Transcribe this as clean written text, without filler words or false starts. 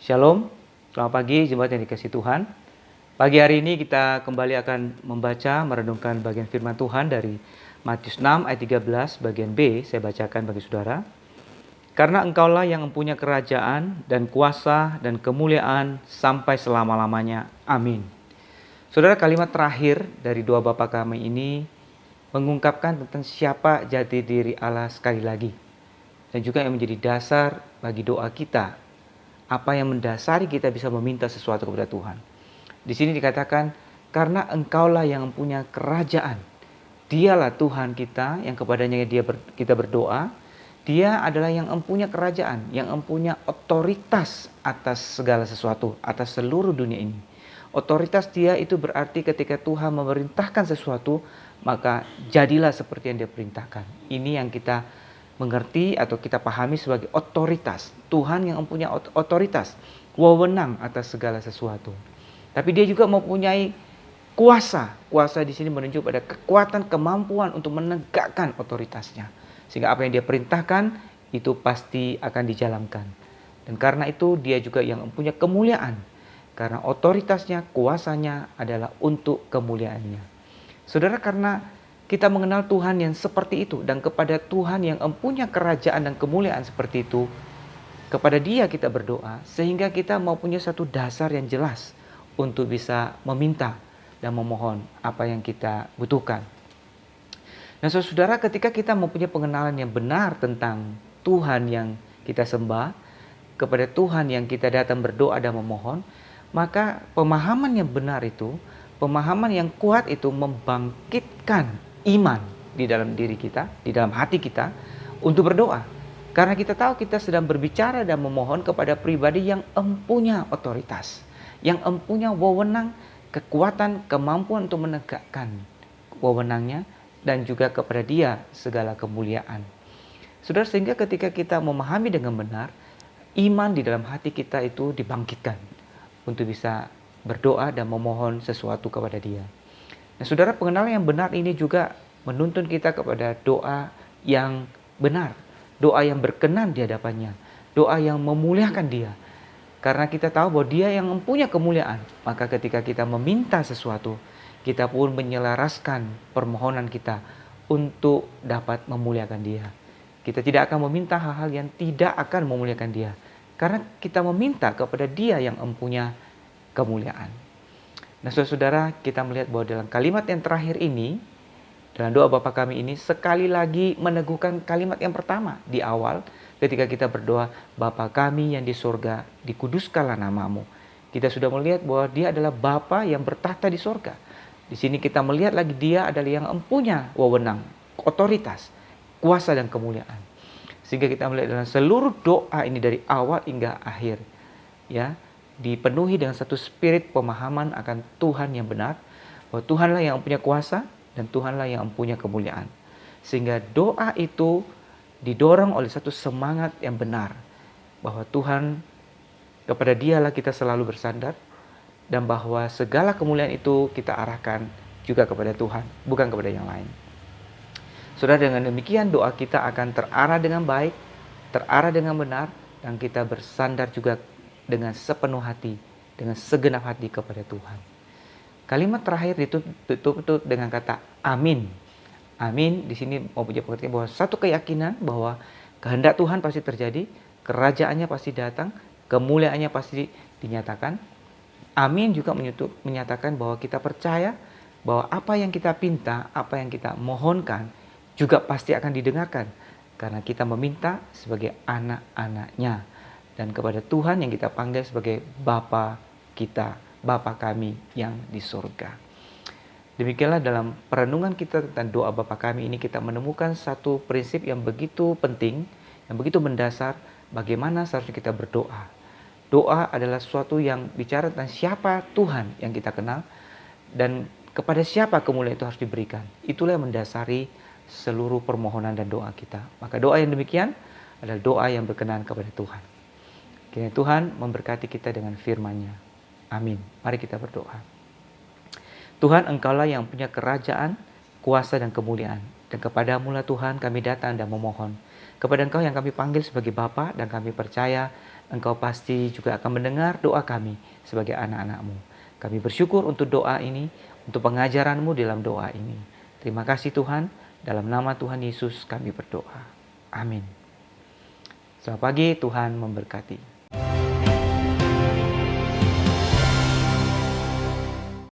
Shalom, selamat pagi jemaat yang dikasihi Tuhan. Pagi hari ini kita kembali akan membaca, merenungkan bagian firman Tuhan dari Matius 6 ayat 13 bagian B. Saya bacakan bagi saudara. Karena engkaulah yang mempunyai kerajaan dan kuasa dan kemuliaan sampai selama-lamanya. Amin. Saudara, kalimat terakhir dari doa Bapa kami ini mengungkapkan tentang siapa jati diri Allah sekali lagi. Dan juga yang menjadi dasar bagi doa kita. Apa yang mendasari kita bisa meminta sesuatu kepada Tuhan. Di sini dikatakan, karena engkaulah yang mempunyai kerajaan. Dialah Tuhan kita yang kepadanya kita berdoa. Dia adalah yang mempunyai kerajaan, yang mempunyai otoritas atas segala sesuatu, atas seluruh dunia ini. Otoritas dia itu berarti ketika Tuhan memerintahkan sesuatu, maka jadilah seperti yang dia perintahkan. Ini yang kita mengerti atau kita pahami sebagai otoritas. Tuhan yang mempunyai otoritas, wewenang atas segala sesuatu. Tapi dia juga mempunyai kuasa. Kuasa di sini menunjuk pada kekuatan, kemampuan untuk menegakkan otoritasnya. Sehingga apa yang dia perintahkan itu pasti akan dijalankan. Dan karena itu dia juga yang mempunyai kemuliaan. Karena otoritasnya, kuasanya adalah untuk kemuliaannya. Saudara, karena kita mengenal Tuhan yang seperti itu dan kepada Tuhan yang mempunyai kerajaan dan kemuliaan seperti itu, kepada Dia kita berdoa sehingga kita mempunyai satu dasar yang jelas untuk bisa meminta dan memohon apa yang kita butuhkan. Nah, saudara, ketika kita mempunyai pengenalan yang benar tentang Tuhan yang kita sembah, kepada Tuhan yang kita datang berdoa dan memohon, maka pemahaman yang benar itu, pemahaman yang kuat itu membangkitkan iman di dalam diri kita, di dalam hati kita untuk berdoa. Karena kita tahu kita sedang berbicara dan memohon kepada pribadi yang mempunyai otoritas, yang mempunyai wewenang, kekuatan, kemampuan untuk menegakkan wewenangnya dan juga kepada Dia segala kemuliaan. Saudara, sehingga ketika kita memahami dengan benar, iman di dalam hati kita itu dibangkitkan untuk bisa berdoa dan memohon sesuatu kepada Dia. Nah, saudara, pengenalan yang benar ini juga menuntun kita kepada doa yang benar, doa yang berkenan di hadapannya, doa yang memuliakan Dia. Karena kita tahu bahwa Dia yang mempunyai kemuliaan, maka ketika kita meminta sesuatu, kita pun menyelaraskan permohonan kita untuk dapat memuliakan Dia. Kita tidak akan meminta hal-hal yang tidak akan memuliakan Dia, karena kita meminta kepada Dia yang mempunyai kemuliaan. Nah, saudara, kita melihat bahwa dalam kalimat yang terakhir ini, dalam doa Bapa kami ini, sekali lagi meneguhkan kalimat yang pertama di awal ketika kita berdoa, Bapa kami yang di surga, dikuduskanlah namamu. Kita sudah melihat bahwa Dia adalah Bapa yang bertahta di surga. Di sini kita melihat lagi Dia adalah yang mempunyai wewenang, otoritas, kuasa dan kemuliaan. Sehingga kita melihat dalam seluruh doa ini dari awal hingga akhir, ya, dipenuhi dengan satu spirit pemahaman akan Tuhan yang benar, bahwa Tuhanlah yang mempunyai kuasa dan Tuhanlah yang mempunyai kemuliaan. Sehingga doa itu didorong oleh satu semangat yang benar, bahwa Tuhan, kepada Dialah kita selalu bersandar, dan bahwa segala kemuliaan itu kita arahkan juga kepada Tuhan, bukan kepada yang lain. Saudara, dengan demikian doa kita akan terarah dengan baik, terarah dengan benar, dan kita bersandar juga dengan sepenuh hati, dengan segenap hati kepada Tuhan. Kalimat terakhir ditutup dengan kata amin. Amin di sini mempunyai pengertian bahwa satu keyakinan bahwa kehendak Tuhan pasti terjadi, kerajaannya pasti datang, kemuliaannya pasti dinyatakan. Amin juga menyatakan bahwa kita percaya bahwa apa yang kita pinta, apa yang kita mohonkan juga pasti akan didengarkan, karena kita meminta sebagai anak-anaknya. Dan kepada Tuhan yang kita panggil sebagai Bapa kita, Bapa kami yang di surga. Demikianlah dalam perenungan kita tentang doa Bapa kami ini kita menemukan satu prinsip yang begitu penting, yang begitu mendasar bagaimana seharusnya kita berdoa. Doa adalah sesuatu yang bicara tentang siapa Tuhan yang kita kenal dan kepada siapa kemuliaan itu harus diberikan. Itulah yang mendasari seluruh permohonan dan doa kita. Maka doa yang demikian adalah doa yang berkenan kepada Tuhan. Kiranya Tuhan memberkati kita dengan firman-Nya. Amin. Mari kita berdoa. Tuhan, Engkaulah yang punya kerajaan, kuasa dan kemuliaan. Dan kepadamu lah Tuhan kami datang dan memohon. Kepada Engkau yang kami panggil sebagai Bapa, dan kami percaya Engkau pasti juga akan mendengar doa kami sebagai anak-anak-Mu. Kami bersyukur untuk doa ini, untuk pengajaran-Mu dalam doa ini. Terima kasih Tuhan, dalam nama Tuhan Yesus kami berdoa. Amin. Selamat pagi, Tuhan memberkati.